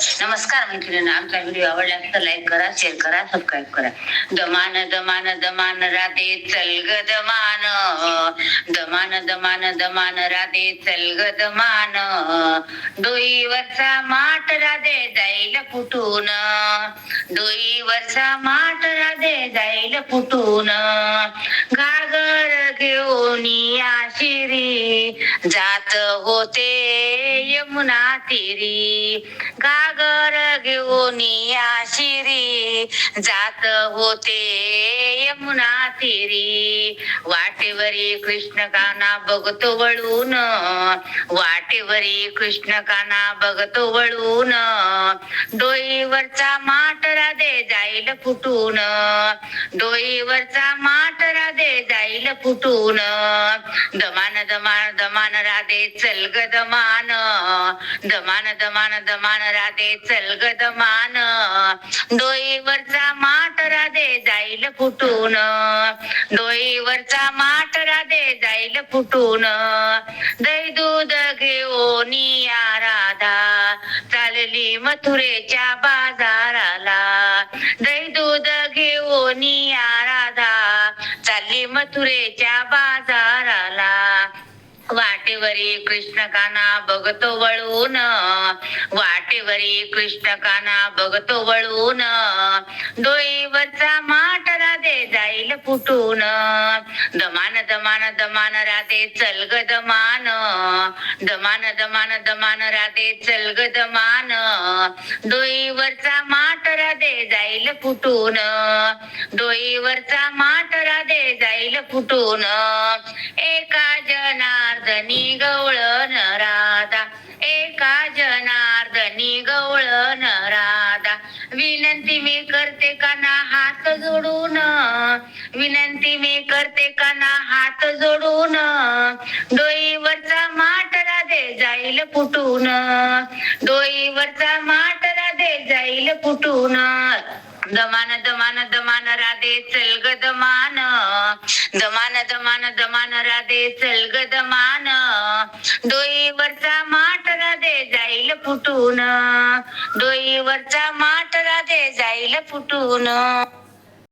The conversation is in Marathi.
नमस्कार मैत्रिणी, आमचा व्हिडिओ आवडला तर लाईक करा, शेअर करा, सबस्क्राईब करा. दमान दमान दमान राधे चल ग दमान, दमान दमान दमान राधे चल ग दमान. डोईवरचा माठ राधे जाईल फुटून, डोईवरचा माठ राधे जाईल फुटून. घागर घेऊन आशिरी जात होते यमुना तीरी, घागर घेऊन आशिरी जात होते यमुना तीरी. वाटेवरी कृष्ण काना बघतो वळून, वाटेवरी कृष्ण काना बघतो वळून. डोईवरचा माठ राधे जाईल फुटून, डोईवरचा माठ राधे जाईल फुटून. दमान दमान दमान राधे चल ग दमान, दमान दमान दमान राधे चल ग दमान. डोईवरचा माठ राधे जाईल फुटून, डोईवरचा माठ राधे जाईल फुटून. दही दूध घेऊन राधा चालली मथुरेच्या बाजाराला, दही दूध घेऊन राधा चालली मथुरेच्या बाजाराला. वाटेवरी कृष्ण काना बघतो वळून, वाटेवरी कृष्ण काना बघतो वळून. डोईवरचा माठ राधे जाईल फुटून, दमान दमान दमान राधे चल ग दमान, दमान दमान दमान राधे चल ग दमान. डोईवरचा माठ राधे जाईल फुटून, डोईवरचा माठ राधे जाईल फुटून. एका जनार्दनी गवळण राधा, एका जनार्दनी गवळण राधा. विनंती मी करते काना हात जोडून, विनंती मी करते काना हात जोडून. डोईवरचा माठ राधे जाईल फुटून, डोईवरचा माठ राधे जाईल फुटून. दमान दमान दमान राधे चल ग दमान, दमान दमान दमान राधे चल ग दमान. डोईवरचा माठ राधे जाईल फुटून, डोईवरचा माठ राधे जाईल फुटून.